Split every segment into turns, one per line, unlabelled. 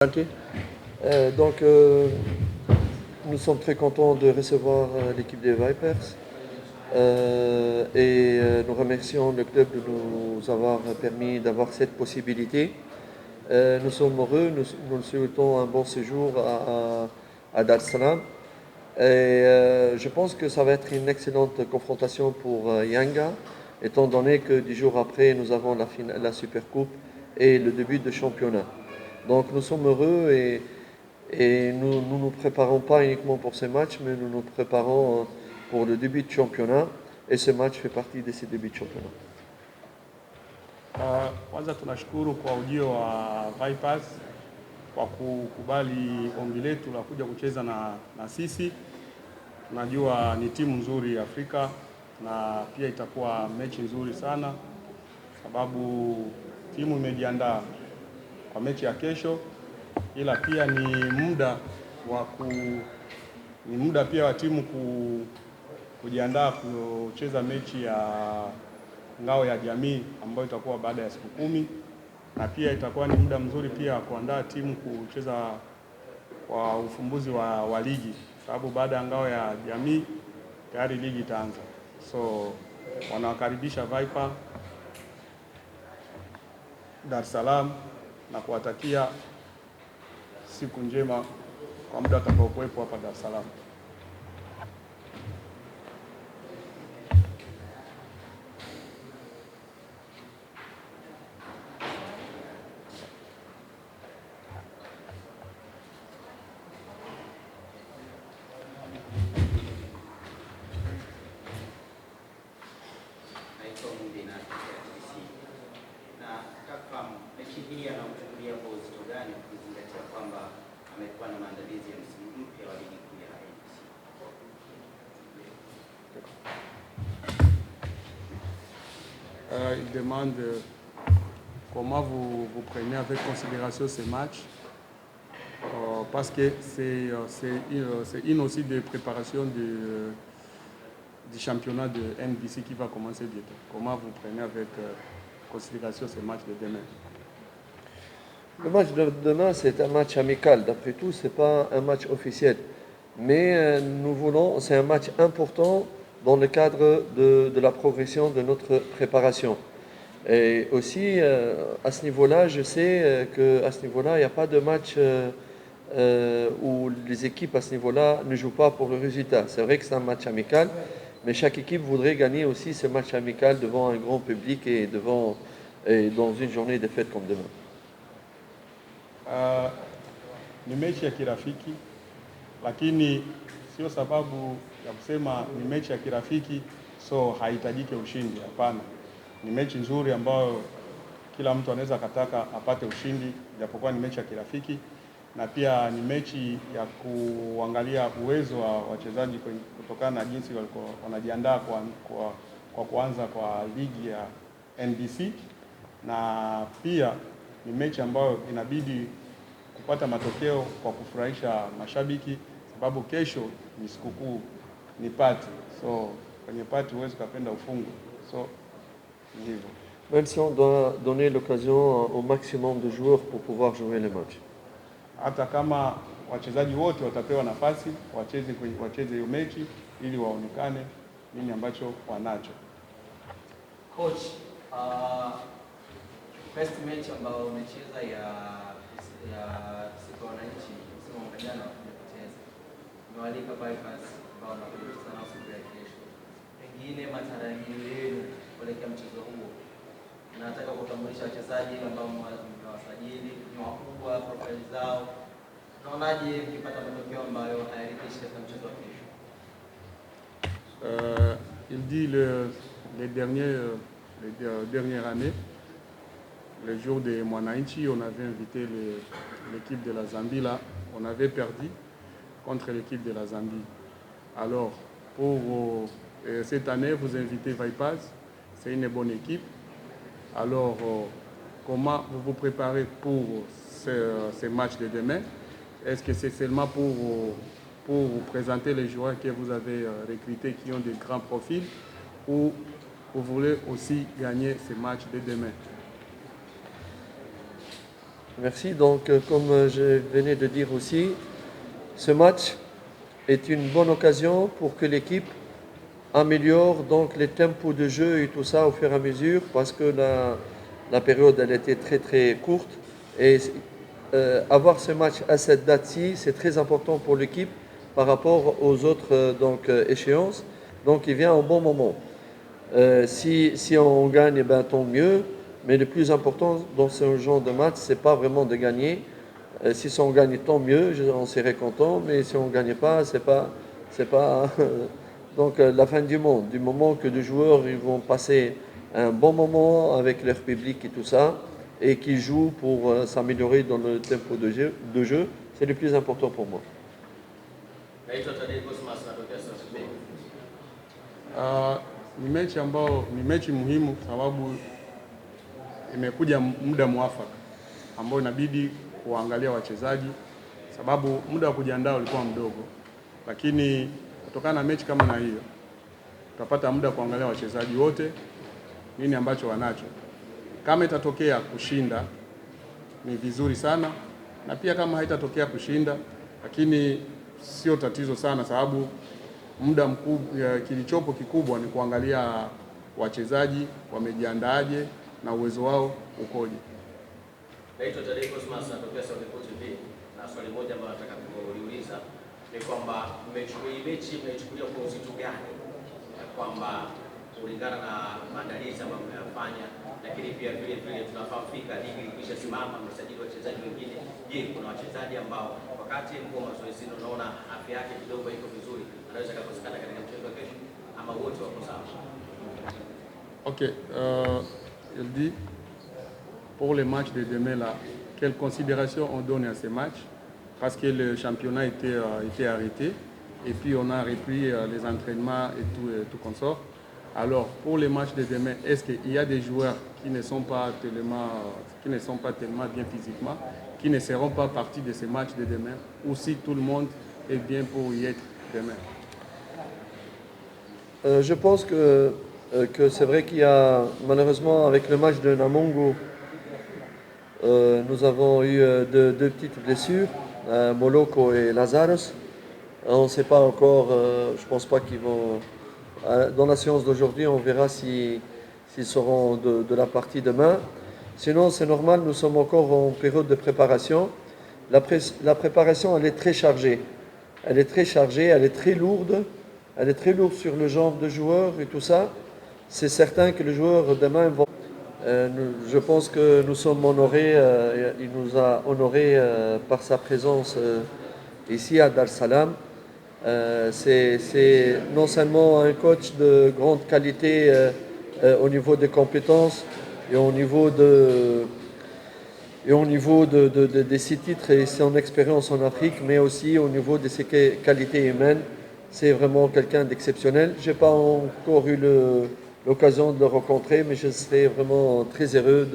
Ok. Nous sommes très contents de recevoir l'équipe des Vipers nous remercions le club de nous avoir permis d'avoir cette possibilité. Nous sommes heureux, nous souhaitons un bon séjour à Dar es Salaam. Je pense que ça va être une excellente confrontation pour Yanga, étant donné que 10 jours après, nous avons la Super Coupe et le début de championnat. Donc nous sommes heureux et nous ne nous préparons pas uniquement pour ce match, mais nous nous préparons pour le début de championnat. Et ce match fait partie de ces débuts de championnat.
Kwanza tunashukuru kwa ujio wa Vipers kwa kukubali ombi letu la kuja kucheza na sisi. Tunajua ni timu nzuri Afrika na pia itakuwa mechi nzuri sana, sababu timu imejiandaa kwa mechi ya kesho, ila pia ni muda pia wa timu kujiandaa kucheza mechi ya ngao ya jamii ambayo itakuwa baada ya siku 10, na pia itakuwa ni muda mzuri pia kuandaa timu kucheza kwa ufumbuzi wa ligi, sababu baada ya ngao ya jamii tayari ligi itaanza. So wanawakaribisha Viper Dar es Salaam na kuwatakia siku njema kwa muda atakaokuwepo hapa Dar es Salaam. Il demande comment vous prenez avec considération ces matchs, parce que c'est une aussi de préparation du championnat de NBC qui va commencer bientôt. Comment vous prenez avec considération ces matchs de demain?
Le match de demain, c'est un match amical. D'après tout, ce n'est pas un match officiel. Mais c'est un match important dans le cadre de la progression de notre préparation. Et aussi, à ce niveau-là, je sais qu'à ce niveau-là, il n'y a pas de match où les équipes à ce niveau-là ne jouent pas pour le résultat. C'est vrai que c'est un match amical, mais chaque équipe voudrait gagner aussi ce match amical devant un grand public et dans une journée de fête comme demain.
Ni mechi ya kirafiki, lakini sio sababu ya kusema ni mechi ya kirafiki so haitajike ushindi. Hapana, ni mechi nzuri ambayo kila mtu anaweza kataka apate ushindi, japokuwa ni mechi ya kirafiki, na pia ni mechi ya kuangalia uwezo wa wachezaji kutokana na jinsi walikuwa wanajiandaa kwa kuanza kwa ligi ya NBC, na pia ni mechi ambayo inabidi kupata matokeo kwa kufurahisha mashabiki, sababu kesho ni sikukuu, ni party. So kwenye party huwezi kupenda ufungu. So ni hivyo.
Même si on doit donner l'occasion au maximum de joueurs pour pouvoir jouer les matchs.
Hata kama wachezaji wote watapewa nafasi wacheze hiyo mechi ili waonekane nini ambacho wanacho.
Coach, first match ambayo umecheza ya siku ya wananchi msimu wa jana kucheza, umewalika Vipers ambao wanakuja kucheza na siku ya kesho. Pengine matarajio yenu kuelekea mchezo huo, nataka kutambulisha wachezaji ambao mmewasajili, ni wakubwa, profile zao. Naonaje mkipata matokeo ambayo hayaridhishi katika mchezo wa kesho?
Il dit les dernières années, le jour de Mwananchi, on avait invité l'équipe de la Zambie là, on avait perdu contre l'équipe de la Zambie. Alors, pour cette année, vous invitez Vipers, c'est une bonne équipe. Alors, comment vous vous préparez pour ce match de demain? Est-ce que c'est seulement pour vous présenter les joueurs que vous avez recrutés qui ont de grands profils, ou vous voulez aussi gagner ce match de demain?
Merci. Donc, comme je venais de dire aussi, ce match est une bonne occasion pour que l'équipe améliore donc les tempos de jeu et tout ça au fur et à mesure, parce que la période elle était très très courte et avoir ce match à cette date-ci, c'est très important pour l'équipe par rapport aux autres échéances. Donc il vient au bon moment. Si on gagne, eh ben, tant mieux. Mais le plus important dans ce genre de match, c'est pas vraiment de gagner. Si on gagne, tant mieux, on serait content. Mais si on ne gagne pas, c'est pas donc la fin du monde. Du moment que les joueurs ils vont passer un bon moment avec leur public et tout ça, et qui jouent pour s'améliorer dans le tempo de jeu, c'est le plus important pour moi.
Ni mechi muhimu sababu imekuja muda mwafaka ambao inabidi kuangalia wachezaji, sababu muda wa kujiandaa ulikuwa mdogo, lakini kutokana na mechi kama na hiyo tutapata muda kuangalia wachezaji wote nini ambacho wanacho. Kama itatokea kushinda ni vizuri sana, na pia kama haitatokea kushinda, lakini sio tatizo sana, sababu muda mkubwa kilichopo kikubwa ni kuangalia wachezaji wamejiandaaje na uwezo wao ukoje.
Naitwa Tadei Cosmas natokea Sauti TV, na swali moja ambalo nataka kuuliza ni kwamba mechi mnaichukulia kwa uzito gani, kwamba kulingana na maandalizi ambayo mmeyafanya, lakini pia vile vile tunafahamu fika ligi ilikwisha simama, mmesajili wachezaji wengine. Je, kuna wachezaji ambao wakati mko mazoezi unaona afya yake kidogo iko vizuri, anaweza kukosekana katika mchezo wa kesho, ama wote wako sawa?
Okay, il dit pour le match de demain là, quelle considération on donne à ces matchs, parce que le championnat était arrêté et puis on a repris les entraînements et tout consort. Alors pour les matchs de demain, est-ce qu'il y a des joueurs qui ne sont pas tellement bien physiquement, qui ne seront pas partis de ces matchs de demain, ou si tout le monde est bien pour y être demain?
Je pense que c'est vrai qu'il y a, malheureusement, avec le match de Namungo, nous avons eu deux petites blessures, Moloko et Lazarus. On ne sait pas encore, je ne pense pas qu'ils vont... Dans la séance d'aujourd'hui, on verra s'ils seront de la partie demain. Sinon, c'est normal, nous sommes encore en période de préparation. La préparation, elle est très chargée. Elle est très chargée, elle est très lourde. Elle est très lourde sur le genre de joueurs et tout ça. C'est certain que les joueurs demain vont... je pense que nous sommes honorés, il nous a honorés par sa présence ici à Dar es Salaam. C'est non seulement un coach de grande qualité au niveau des compétences et au niveau de ses titres et son expérience en Afrique, mais aussi au niveau de ses qualités humaines. C'est vraiment quelqu'un d'exceptionnel. Je n'ai pas encore eu l'occasion de le rencontrer, mais je serais vraiment très heureux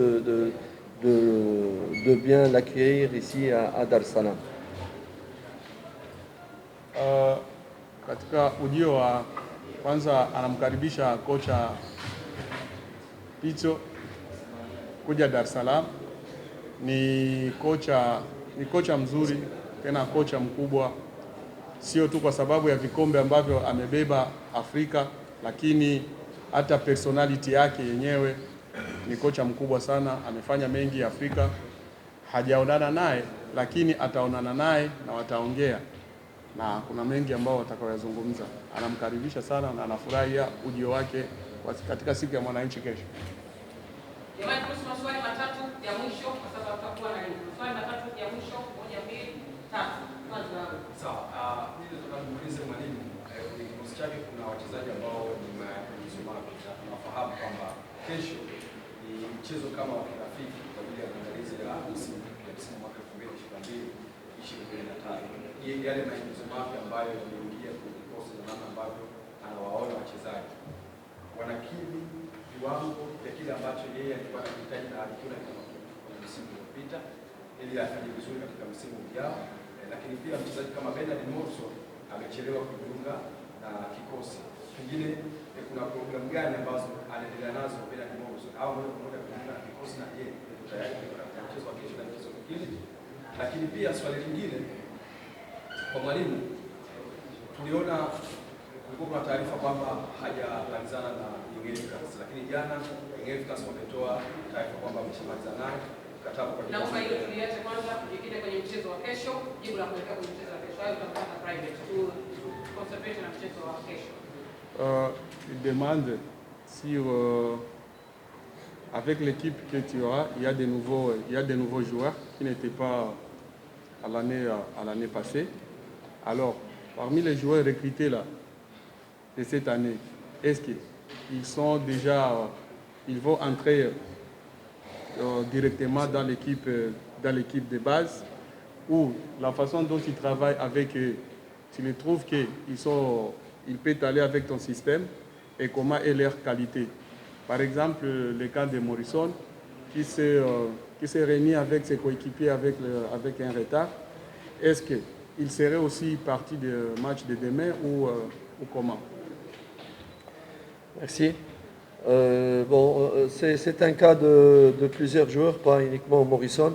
de bien l'accueillir ici à Dar es Salaam.
Katika ujio wa kwanza anamkaribisha kocha Pitso kuja Dar es Salaam. Ni kocha mzuri, tena kocha mkubwa, sio tu kwa sababu ya vikombe ambavyo amebeba Afrika, lakini hata personality yake yenyewe. Ni kocha mkubwa sana, amefanya mengi Afrika. Hajaonana naye, lakini ataonana naye na wataongea, na kuna mengi ambao watakaoyazungumza. Anamkaribisha sana na anafurahia ujio wake katika siku ya mwananchi kesho.
Jamani, kuna maswali matatu ya mwisho kwa sababu tutakuwa na maswali matatu ya mwisho, 1, 2, 3. Kwanza
sawa, mimi nataka nimuulize mwalimu, kwenye kikosi chake kuna wachezaji ambao ni mapya. Tunafahamu kwamba kesho ni mchezo kama wa kirafiki kwa ajili ya maandalizi ya msimu mwaka 2022-2023. Yale maingizo mapya ambayo yameingia kwenye kikosi na namna ambavyo anawaona wachezaji wanakidhi viwango vya kile ambacho yeye alikuwa anahitaji na alikiona kwenye msimu uliopita, ili afanye vizuri katika msimu ujao. Lakini pia mchezaji kama Bernard Morrison amechelewa kujiunga na kikosi. Pengine kuna programu gani ambazo anaendelea nazo Bernard Morrison au moja kwa moja kujiunga na kikosi, na yeye tayari kwa mchezo wa kesho na mchezo Lakini pia swali lingine kwa mwalimu, tuliona kulikuwa kuna taarifa kwamba hajamalizana na Young Africans, lakini jana Young Africans wametoa taarifa kwamba wameshamalizana naye mkataba kwa
na kwa hiyo tuliacha kwanza tukikide kwenye mchezo wa kesho, jibu la kuelekea kwenye mchezo wa kesho. Hayo tutapata private to concentrate na mchezo wa kesho.
Il demande si avec l'équipe que tu auras, il y a des nouveaux joueurs qui n'étaient pas à l'année passée. Alors, parmi les joueurs recrutés là de cette année, est-ce qu'ils sont déjà, ils vont entrer directement dans l'équipe de base, ou la façon dont ils travaillent avec eux, tu les trouves qu'ils peuvent aller avec ton système, et comment est leur qualité? Par exemple, le cas de Morrison, qui s'est réuni avec ses coéquipiers avec un retard. Est-ce qu'il serait aussi parti du match de demain ou comment?
Merci. C'est un cas de plusieurs joueurs, pas uniquement Morrison.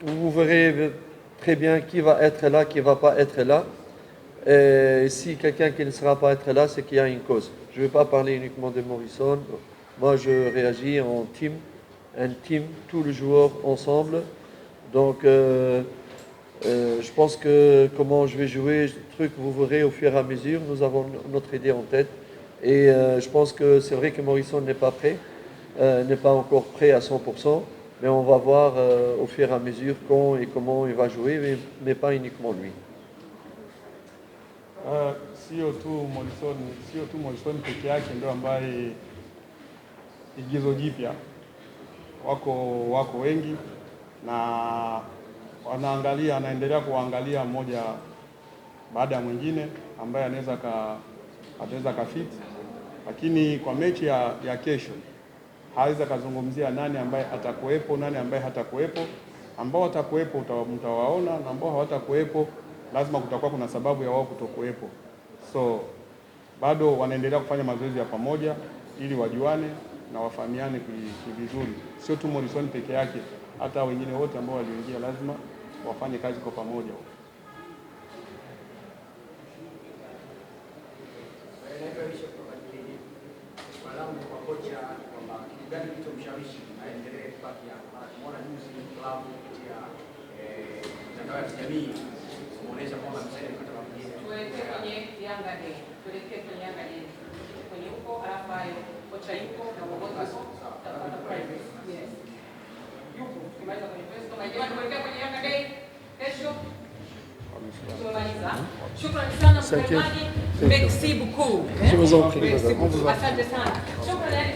Vous verrez très bien qui va être là, qui ne va pas être là. Et si quelqu'un qui ne sera pas être là, c'est qu'il y a une cause. Je ne vais pas parler uniquement de Morrison. Moi, je réagis en team, tous les joueurs ensemble. Donc, je pense que comment je vais jouer, vous verrez au fur et à mesure. Nous avons notre idée en tête. Et je pense que c'est vrai que Morrison n'est pas prêt, n'est pas encore prêt à 100%. Mais on va voir au fur et à mesure quand et comment il va jouer, mais pas uniquement lui.
Sio tu Morrison peke yake ndio ambaye igizo jipya, wako wengi na anaendelea kuangalia mmoja baada ya mwingine ambaye anaweza kafit, lakini kwa mechi ya kesho haweza kazungumzia nani ambaye atakuwepo, nani ambaye hatakuwepo. Ambao watakuwepo mtawaona, na ambao hawatakuwepo lazima kutakuwa kuna sababu ya wao kutokuwepo. So bado wanaendelea kufanya mazoezi ya pamoja ili wajuane na wafahamiane vizuri. Sio tu Morrison peke yake, hata wengine wote ambao waliingia lazima wafanye kazi kwa pamoja.
Tuelekee kwenye Yanga Day. Kwenye huko alafu hayo kocha yuko na uongozi wako tutapata private. Yes. Yuko kimaliza kwenye press kama jamani tuelekee kwenye Yanga Day kesho. Tumaliza. Shukrani sana mtazamaji. Merci beaucoup.
Je vous en prie.
Asante sana. Shukrani.